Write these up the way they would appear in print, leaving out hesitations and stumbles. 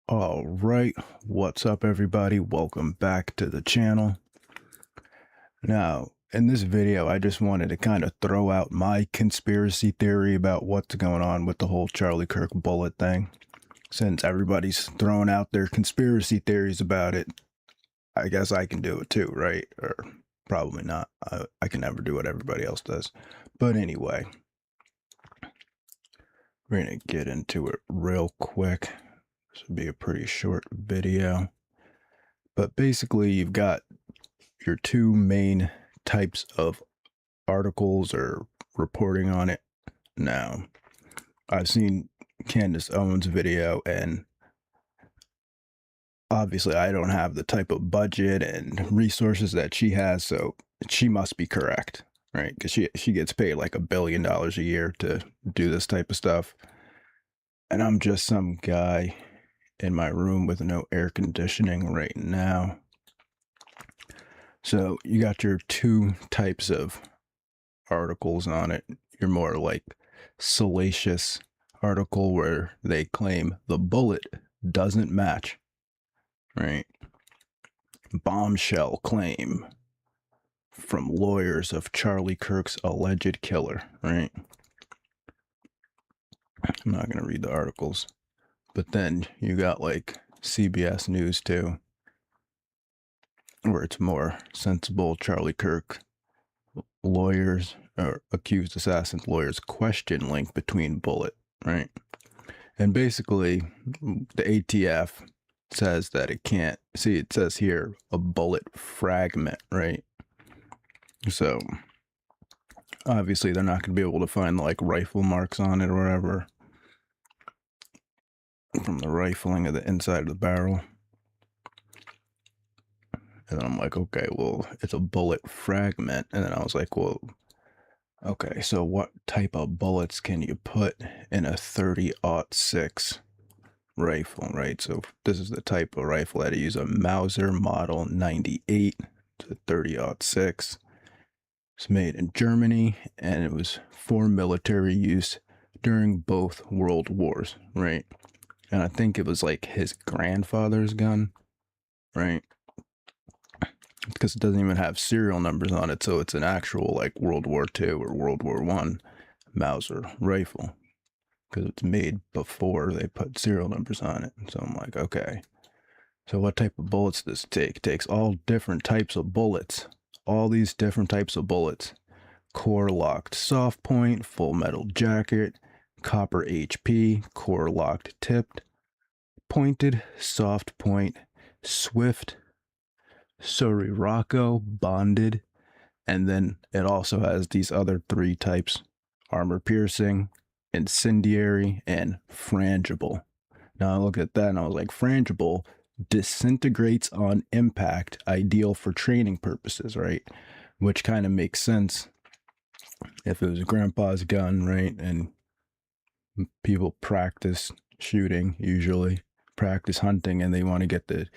All right, what's up, everybody? Welcome back to the channel. Now, in this video, I just wanted to kind of throw out my conspiracy theory about what's going on with the whole Charlie Kirk bullet thing. Since everybody's throwing out their conspiracy theories about it, I guess I can do it too, right? Or probably not. I can never do what everybody else does. But anyway, we're going to get into it real quick. This will be a pretty short video. But basically, you've got your two main types of articles or reporting on it. Now, I've seen Candace Owens' video, and obviously I don't have the type of budget and resources that she has, so she must be correct, right? Because she gets paid like $1 billion a year to do this type of stuff, and I'm just some guy in my room with no air conditioning right now. So you got your two types of articles on it. You're more like salacious article where they claim the bullet doesn't match, right? Bombshell claim from lawyers of Charlie Kirk's alleged killer, right? I'm not going to read the articles. But then you got like CBS News too, where it's more sensible. Charlie Kirk lawyers or accused assassin lawyers question link between bullet, right? And basically the ATF says that it can't see, it says here a bullet fragment, right? So obviously they're not going to be able to find like rifle marks on it or whatever from the rifling of the inside of the barrel. And then I'm like, okay, well, it's a bullet fragment. And then I was like, well, okay, so what type of bullets can you put in a 30-06 rifle, right? So this is the type of rifle that I use, a Mauser Model 98 to 30-06. It's made in Germany, and it was for military use during both world wars, right? And I think it was like his grandfather's gun, right? Because it doesn't even have serial numbers on it, so it's an actual like World War II or World War I Mauser rifle, because it's made before they put serial numbers on it. So I'm like, okay, so what type of bullets does it take? It takes all different types of bullets, all these different types of bullets: core locked soft point, full metal jacket, copper HP, core locked tipped, pointed, soft point, swift, Rocco, bonded, and then it also has these other three types: armor piercing, incendiary, and frangible. Now I look at that and I was like, frangible disintegrates on impact, ideal for training purposes, right? Which kind of makes sense if it was grandpa's gun, right? And people practice shooting, usually practice hunting, and they want to get the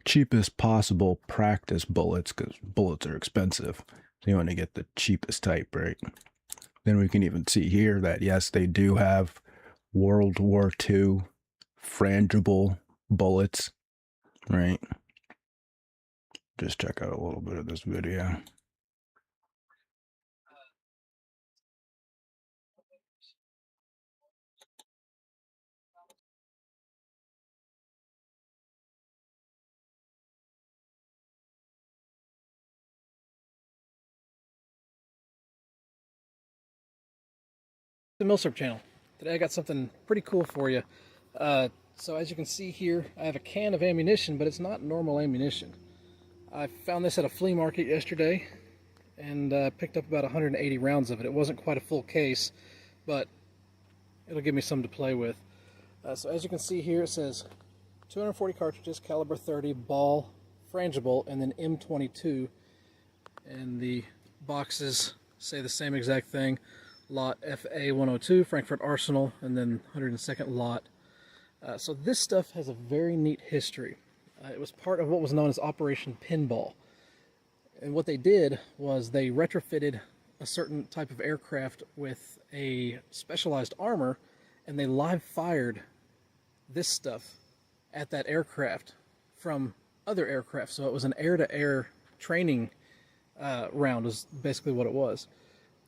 cheapest possible practice bullets because bullets are expensive. So you want to get the cheapest type, right? Then we can even see here that yes, they do have World War II frangible bullets, right? Just check out a little bit of this video. The Milsurp channel. Today I got something pretty cool for you. So as you can see here, I have a can of ammunition, but it's not normal ammunition. I found this at a flea market yesterday and picked up about 180 rounds of it. It wasn't quite a full case, but it'll give me some to play with. So as you can see here, it says 240 cartridges, caliber 30, ball, frangible, and then M22. And the boxes say the same exact thing. Lot FA 102, Frankfurt Arsenal, and then 102nd lot. So this stuff has a very neat history. It was part of what was known as Operation Pinball. And what they did was they retrofitted a certain type of aircraft with a specialized armor, and they live fired this stuff at that aircraft from other aircraft. So it was an air-to-air training round, is basically what it was.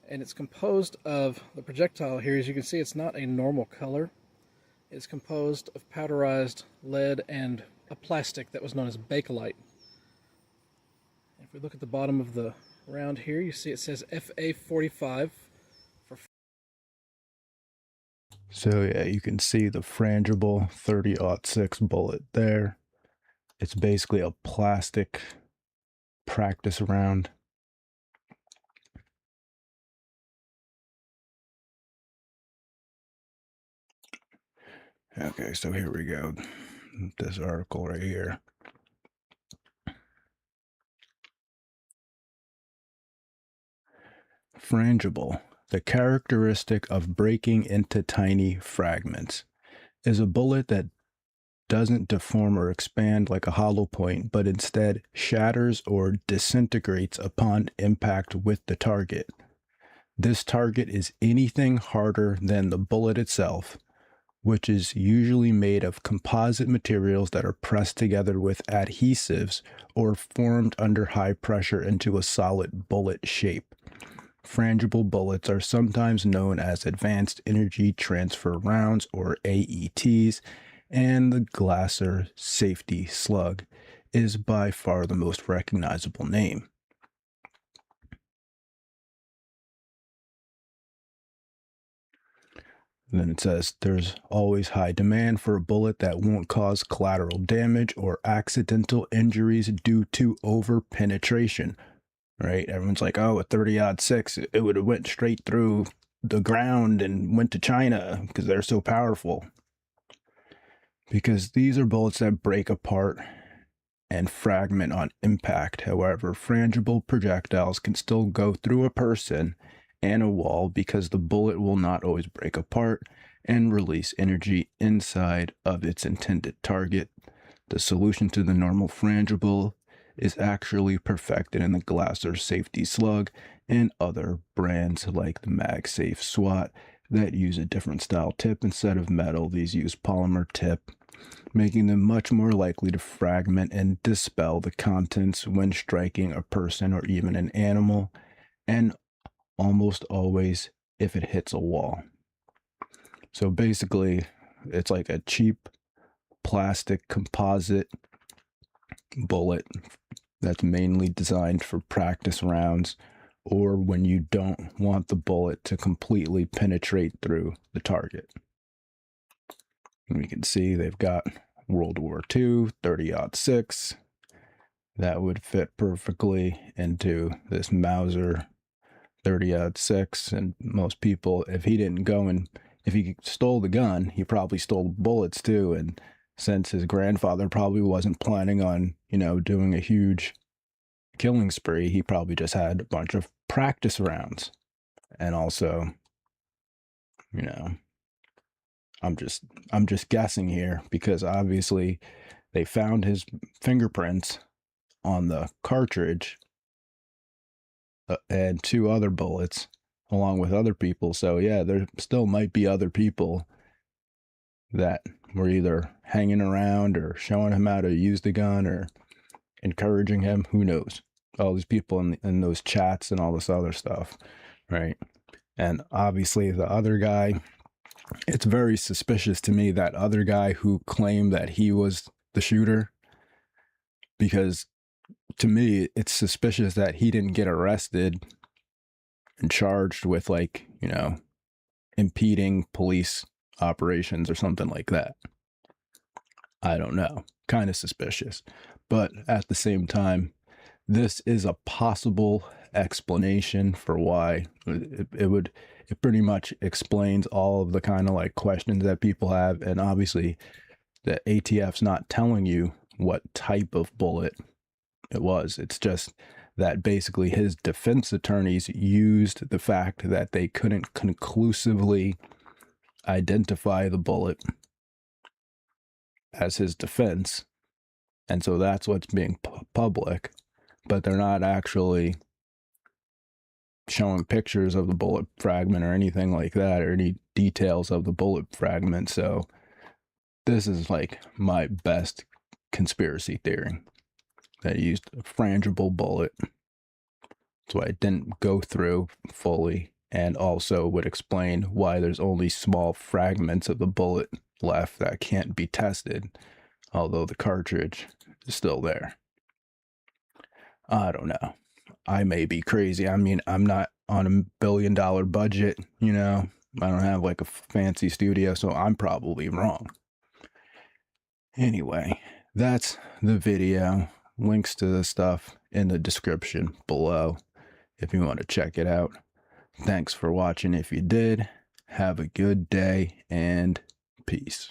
And it's composed of the projectile here. As you can see, it's not a normal color. It's composed of powderized lead and a plastic that was known as bakelite. If we look at the bottom of the round here, you see it says FA45 for. So yeah, you can see the frangible 30-06 bullet there. It's basically a plastic practice round. Okay, so here we go. This article right here. Frangible, the characteristic of breaking into tiny fragments, is a bullet that doesn't deform or expand like a hollow point, but instead shatters or disintegrates upon impact with the target. This target is anything harder than the bullet itself, which is usually made of composite materials that are pressed together with adhesives or formed under high pressure into a solid bullet shape. Frangible bullets are sometimes known as Advanced Energy Transfer Rounds, or AETs, and the Glasser Safety Slug is by far the most recognizable name. And then it says there's always high demand for a bullet that won't cause collateral damage or accidental injuries due to over penetration. Right? Everyone's like, oh, a 30-06, it would have went straight through the ground and went to China because they're so powerful. Because these are bullets that break apart and fragment on impact. However, frangible projectiles can still go through a person and a wall because the bullet will not always break apart and release energy inside of its intended target. The solution to the normal frangible is actually perfected in the Glasser Safety Slug and other brands like the MagSafe SWAT that use a different style tip instead of metal. These use polymer tip, making them much more likely to fragment and dispel the contents when striking a person or even an animal, and almost always if it hits a wall. So basically, it's like a cheap plastic composite bullet that's mainly designed for practice rounds or when you don't want the bullet to completely penetrate through the target. And we can see they've got World War II, 30-06. That would fit perfectly into this Mauser 30-06. And most people, if he stole the gun, he probably stole bullets too. And since his grandfather probably wasn't planning on, doing a huge killing spree, he probably just had a bunch of practice rounds. And also, I'm just guessing here because obviously they found his fingerprints on the cartridge and two other bullets along with other people. So yeah, there still might be other people that were either hanging around or showing him how to use the gun or encouraging him. Who knows? All these people in those chats and all this other stuff, right? And obviously the other guy, it's very suspicious to me, that other guy who claimed that he was the shooter, because to me it's suspicious that he didn't get arrested and charged with impeding police operations or something like that. I don't know, kind of suspicious. But at the same time, this is a possible explanation for why it pretty much explains all of the kind of questions that people have. And obviously the ATF's not telling you what type of bullet it was. It's just that basically his defense attorneys used the fact that they couldn't conclusively identify the bullet as his defense. And so that's what's being public, but they're not actually showing pictures of the bullet fragment or anything like that, or any details of the bullet fragment. So This is like my best conspiracy theory. That used a frangible bullet. So I didn't go through fully, and also would explain why there's only small fragments of the bullet left that can't be tested, although the cartridge is still there. I don't know. I may be crazy. I mean, I'm not on $1 billion budget, you know. I don't have like a fancy studio, so I'm probably wrong. Anyway, that's the video. Links to the stuff in the description below if you want to check it out. Thanks for watching if you did. Have a good day and peace.